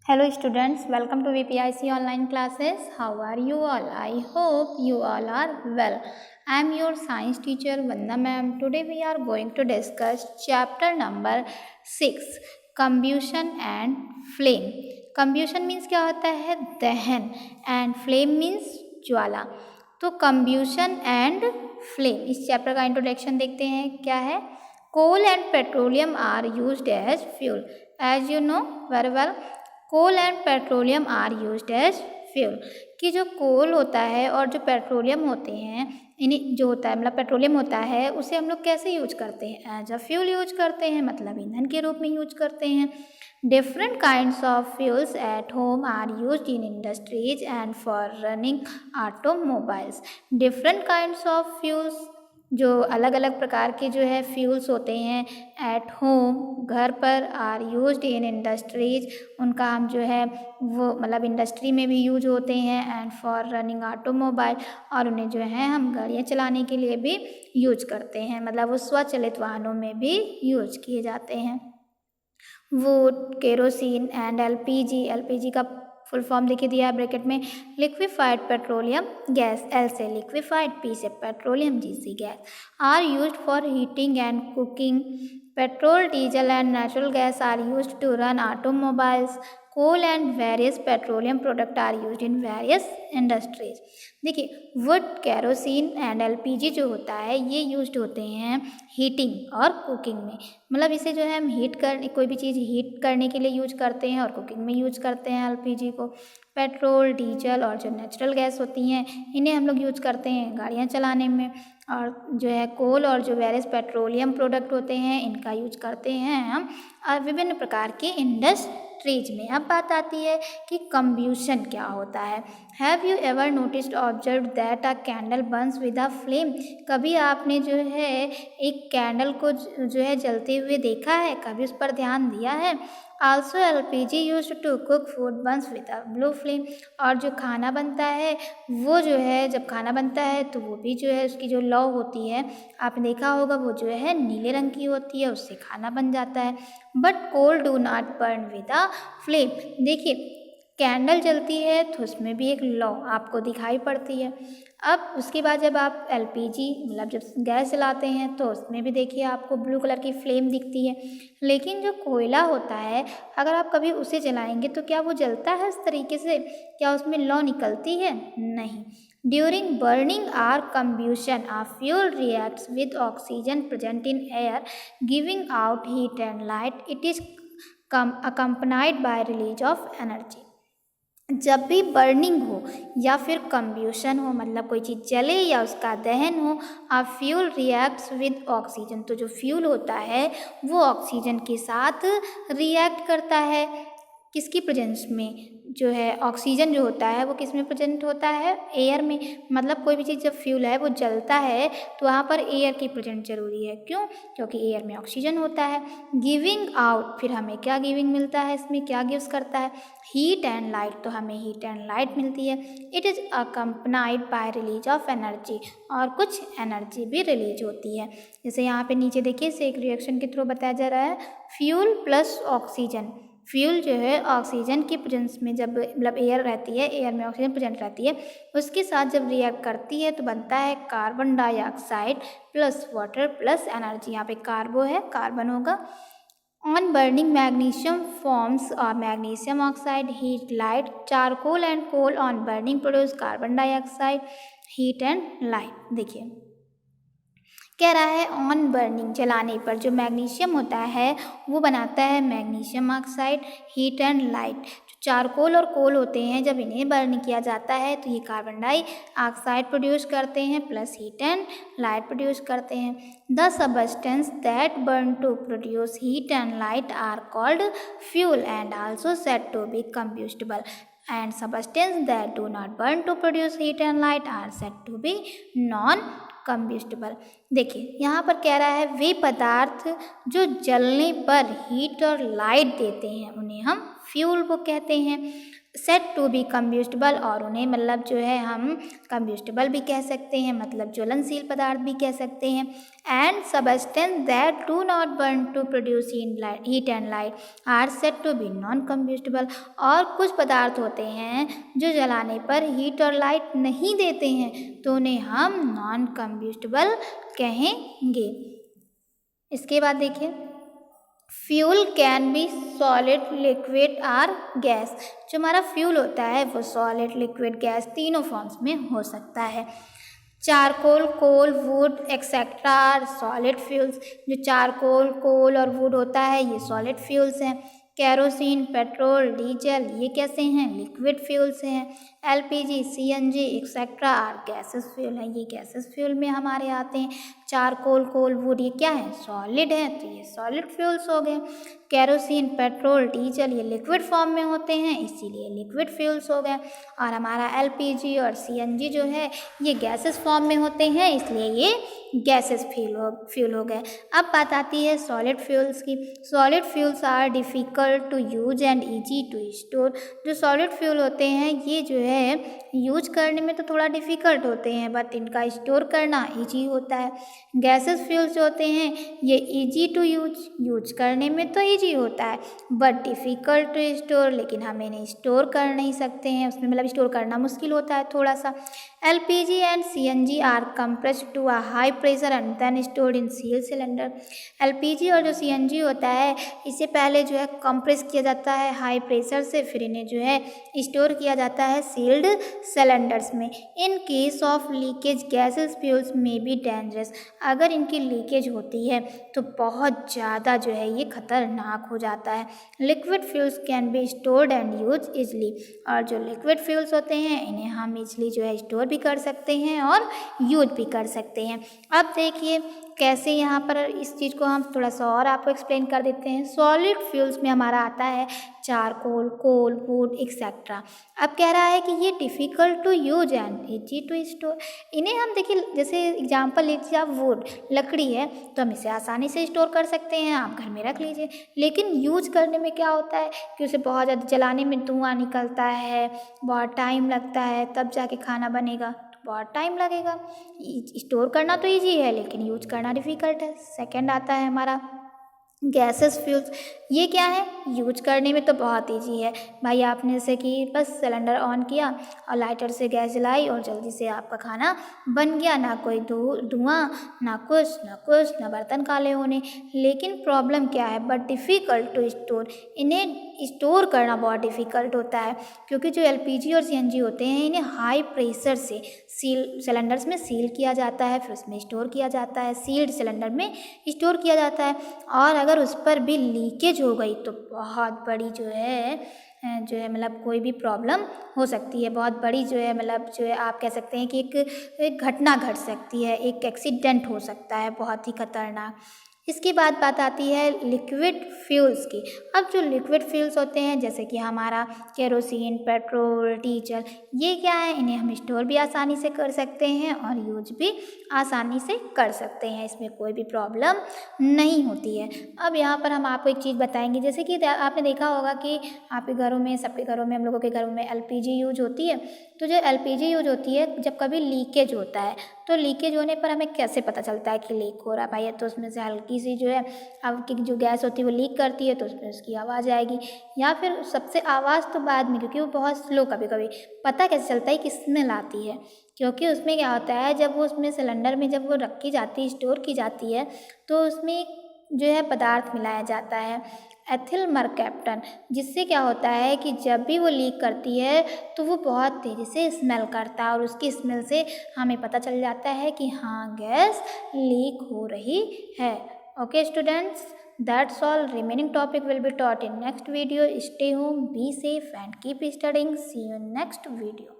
Hello students, welcome to VPIC online classes. How are you all? I hope you all are well. I am your science teacher Vanda ma'am. Today we are going to discuss chapter number 6, combustion and flame. Combustion means क्या होता है? दहन, and flame means ज्वाला. तो combustion and flame इस chapter का introduction देखते हैं क्या है. Coal and petroleum are used as fuel. As you know very well, coal and petroleum are used as fuel. कि जो कोल होता है और जो पेट्रोलियम होते हैं, इन्हें जो होता है मतलब पेट्रोलियम होता है, उसे हम लोग कैसे यूज करते हैं? एज अ फ्यूल यूज करते हैं, मतलब ईंधन के रूप में यूज करते हैं. Different kinds of fuels at home are used in industries and for running automobiles. Different kinds of fuels, जो अलग अलग प्रकार के जो है फ्यूल्स होते हैं एट होम, घर पर, आर यूज्ड इन इंडस्ट्रीज, उनका हम जो है वो मतलब इंडस्ट्री में भी यूज होते हैं, एंड फॉर रनिंग ऑटोमोबाइल, और उन्हें जो है हम गाड़ियाँ चलाने के लिए भी यूज करते हैं, मतलब वो स्वचालित वाहनों में भी यूज किए जाते हैं. Wood, kerosene and LPG. LPG का फुल फॉर्म देखिए दिया है ब्रैकेट में, लिक्विफाइड पेट्रोलियम गैस. एल से लिक्विफाइड, पी से पेट्रोलियम, जी से gas. Are used for heating and cooking. Petrol, diesel and natural gas are used to run automobiles. Coal and various petroleum product are used in various industries. देखिए wood, kerosene and LPG जो होता है ये used होते हैं heating और cooking में, मतलब इसे जो है हम हीट कर कोई भी चीज़ हीट करने के लिए यूज करते हैं और कुकिंग में यूज करते हैं एलपीजी को. पेट्रोल, डीजल और जो नेचुरल गैस होती हैं इन्हें हम लोग यूज करते हैं गाड़ियाँ चलाने में. और जो है कोल और जो वेरियस पेट्रोलियम प्रोडक्ट होते हैं इनका यूज करते हैं हम विभिन्न प्रकार के इंडस्ट्रीज में. अब बात आती है कि कंब्यूशन क्या होता है. Have you ever noticed observe that a candle Burns with a flame. कभी आपने जो है एक कैंडल को जो है जलते हुए देखा है? कभी उस पर ध्यान दिया है? Also LPG used to cook food burns with a blue flame. और जो खाना बनता है वो जो है जब खाना बनता है तो वो भी जो है उसकी जो लौ होती है आपने देखा होगा वो जो है नीले रंग की होती है, उससे खाना बन जाता है. But coal do not burn with a flame. देखिए कैंडल जलती है तो उसमें भी एक लौ आपको दिखाई पड़ती है. अब उसके बाद जब आप एलपीजी मतलब जब गैस जलाते हैं तो उसमें भी देखिए आपको ब्लू कलर की फ्लेम दिखती है. लेकिन जो कोयला होता है अगर आप कभी उसे जलाएंगे तो क्या वो जलता है उस तरीके से? क्या उसमें लौ निकलती है? नहीं. During burning or combustion a fuel reacts with oxygen present in air giving out heat and light. It is accompanied by release of energy. जब भी बर्निंग हो या फिर कंब्यूशन हो, मतलब कोई चीज़ जले या उसका दहन हो, आ फ्यूल रिएक्ट्स विद ऑक्सीजन, तो जो फ्यूल होता है वो ऑक्सीजन के साथ रिएक्ट करता है. किसकी प्रेजेंस में? जो है ऑक्सीजन जो होता है वो किस में प्रेजेंट होता है? एयर में. मतलब कोई भी चीज़ जब फ्यूल है वो जलता है तो वहाँ पर एयर की प्रेजेंट जरूरी है. क्यों? क्योंकि एयर में ऑक्सीजन होता है. गिविंग आउट, फिर हमें क्या गिविंग मिलता है इसमें, क्या गिव्स करता है? हीट एंड लाइट, तो हमें हीट एंड लाइट मिलती है. It is accompanied by release of energy, और कुछ एनर्जी भी रिलीज होती है. जैसे यहाँ पे नीचे देखिए इसे एक रिएक्शन के थ्रू बताया जा रहा है. Fuel plus oxygen. फ्यूल जो है ऑक्सीजन की प्रेजेंस में जब मतलब एयर रहती है, एयर में ऑक्सीजन प्रेजेंट रहती है, उसके साथ जब रिएक्ट करती है तो बनता है carbon dioxide plus water plus energy. यहाँ पे कार्बो है, कार्बन होगा. ऑन बर्निंग मैग्नीशियम फॉर्म्स और magnesium oxide, heat, light. Charcoal and coal on burning produce carbon dioxide, heat and light. देखिए कह रहा है ऑन बर्निंग, जलाने पर जो मैग्नीशियम होता है वो बनाता है magnesium oxide, heat and light. जो चारकोल और कोल होते हैं जब इन्हें बर्न किया जाता है तो ये कार्बन डाइऑक्साइड प्रोड्यूस करते हैं plus heat and light produce करते हैं. The substance that burn to produce heat and light are called fuel and also said to be combustible, and substances that do not burn to produce heat and light are said to be non कंब्यूस्टिबल. देखिए यहाँ पर कह रहा है वे पदार्थ जो जलने पर हीट और लाइट देते हैं उन्हें हम फ्यूल वो कहते हैं। सेट टू बी कम्ब्यूस्टिबल, और उन्हें मतलब जो है हम कम्ब्यूस्टिबल भी कह सकते हैं, मतलब ज्वलनशील पदार्थ भी कह सकते हैं। And substance that do not burn to produce heat and light are set to be non combustible, और कुछ पदार्थ होते हैं जो जलाने पर हीट और लाइट नहीं देते हैं तो उन्हें हम नॉन कम्ब्यूस्टिबल कहेंगे। इसके बाद देखिए, fuel can be solid, liquid और गैस। जो हमारा फ्यूल होता है वो सॉलिड, लिक्विड, गैस तीनों फॉर्म्स में हो सकता है। Charcoal, coal, wood etcetera solid fuels. जो चारकोल, कोल और वुड होता है ये सॉलिड फ्यूल्स हैं। कैरोसिन, पेट्रोल, डीजल ये कैसे हैं? लिक्विड फ्यूल्स हैं। एलपीजी, सीएनजी एक्सेट्रा और गैसेस फ्यूल हैं, ये गैसेस फ्यूल में हमारे आते हैं। चारकोल, कोल, वुड ये क्या है? सॉलिड है, तो ये सॉलिड फ्यूल्स हो गए। कैरोसिन, पेट्रोल, डीजल ये लिक्विड फॉर्म में होते हैं, इसीलिए लिक्विड फ्यूल्स हो गए। और हमारा एलपीजी और सीएनजी जो है ये गैसेस फॉर्म में होते हैं, इसलिए ये गैसेस फ्यूल हो गए। अब बात आती है सॉलिड फ्यूल्स की। Solid fuels are difficult to use and easy to store. जो सॉलिड फ्यूल होते हैं ये जो है यूज करने में तो थोड़ा डिफ़िकल्ट होते हैं, बट इनका स्टोर करना ईजी होता है। गैसेस फ्यूल्स जो होते हैं ये ईजी टू यूज करने में तो ईजी होता है, बट डिफ़िकल्ट टू स्टोर, लेकिन हम इन्हें स्टोर कर नहीं सकते हैं, उसमें मतलब स्टोर करना मुश्किल होता है थोड़ा सा। LPG and CNG are compressed to a high pressure and then stored in sealed cylinder। LPG और जो CNG होता है इसे पहले जो है कंप्रेस किया जाता है हाई प्रेशर से, फिर इन्हें जो है स्टोर किया जाता है सील्ड सिलेंडर्स में। In case of leakage gases fuels में बी डेंजरस। अगर इनकी लीकेज होती है तो बहुत ज़्यादा जो है ये खतरनाक हो जाता है। Liquid fuels can be stored and use easily. और जो लिक्विड फ्यूल्स होते हैं इन्हें हम इजली जो है स्टोर भी कर सकते हैं और यूज भी कर सकते हैं। अब देखिए कैसे यहाँ पर इस चीज़ को हम थोड़ा सा और आपको एक्सप्लेन कर देते हैं। सॉलिड फ्यूल्स में हमारा आता है चारकोल, कोल, वुड एक्सेट्रा। अब कह रहा है कि ये difficult to use and easy to store. इन्हें हम देखिए, जैसे एग्जांपल लीजिए आप, वुड लकड़ी है तो हम इसे आसानी से स्टोर कर सकते हैं, आप घर में रख लीजिए। लेकिन यूज करने में क्या होता है कि उसे बहुत ज़्यादा जलाने में धुआं निकलता है, बहुत टाइम लगता है, तब जाके खाना बनेगा, बहुत टाइम लगेगा। स्टोर करना तो इजी है लेकिन यूज करना डिफ़िकल्ट है। सेकंड आता है हमारा गैसेस फ्यूल्स। ये क्या है? यूज करने में तो बहुत इजी है भाई, आपने जैसे कि बस सिलेंडर ऑन किया और लाइटर से गैस जलाई और जल्दी से आपका खाना बन गया, ना कोई धुआं, ना कुछ, ना बर्तन काले होने। लेकिन प्रॉब्लम क्या है? But difficult to store. इन्हें स्टोर करना बहुत डिफ़िकल्ट होता है क्योंकि जो LPG और CNG होते हैं इन्हें हाई प्रेशर से सिलेंडर्स में सील किया जाता है, फिर उसमें स्टोर किया जाता है, सील्ड सिलेंडर में स्टोर किया जाता है। और अगर उस पर भी लीकेज हो गई तो बहुत बड़ी जो है मतलब कोई भी प्रॉब्लम हो सकती है, बहुत बड़ी जो है आप कह सकते हैं कि एक घटना घट सकती है, एक एक्सीडेंट हो सकता है बहुत ही खतरनाक। इसके बाद बात आती है लिक्विड फ्यूल्स की। अब जो लिक्विड फ्यूल्स होते हैं जैसे कि हमारा केरोसिन, पेट्रोल, डीजल, ये क्या है? इन्हें हम स्टोर भी आसानी से कर सकते हैं और यूज भी आसानी से कर सकते हैं, इसमें कोई भी प्रॉब्लम नहीं होती है। अब यहाँ पर हम आपको एक चीज़ बताएंगे, जैसे कि आपने देखा होगा कि आपके घरों में, सबके घरों में, हम लोगों के घरों में LPG यूज होती है। तो जो LPG यूज होती है, जब कभी लीकेज होता है तो लीकेज होने पर हमें कैसे पता चलता है कि लीक हो रहा है? भाई तो उसमें से हल्की सी जो है आपकी जो गैस होती है वो लीक करती है तो उसमें उसकी आवाज़ आएगी, या फिर सबसे आवाज़ तो बाद में, क्योंकि वो बहुत स्लो कभी कभी। पता कैसे चलता है कि स्मेल आती है? क्योंकि उसमें क्या होता है, जब वो उसमें सिलेंडर में जब वो रखी जाती है, स्टोर की जाती है, तो उसमें जो है पदार्थ मिलाया जाता है एथिल मरकैप्टन, जिससे क्या होता है कि जब भी वो लीक करती है तो वो बहुत तेज़ी से स्मेल करता है और उसकी स्मेल से हमें पता चल जाता है कि हाँ गैस लीक हो रही है। Okay students, that's all. Remaining topic will be taught in next video. Stay home, be safe and keep studying. See you in next video.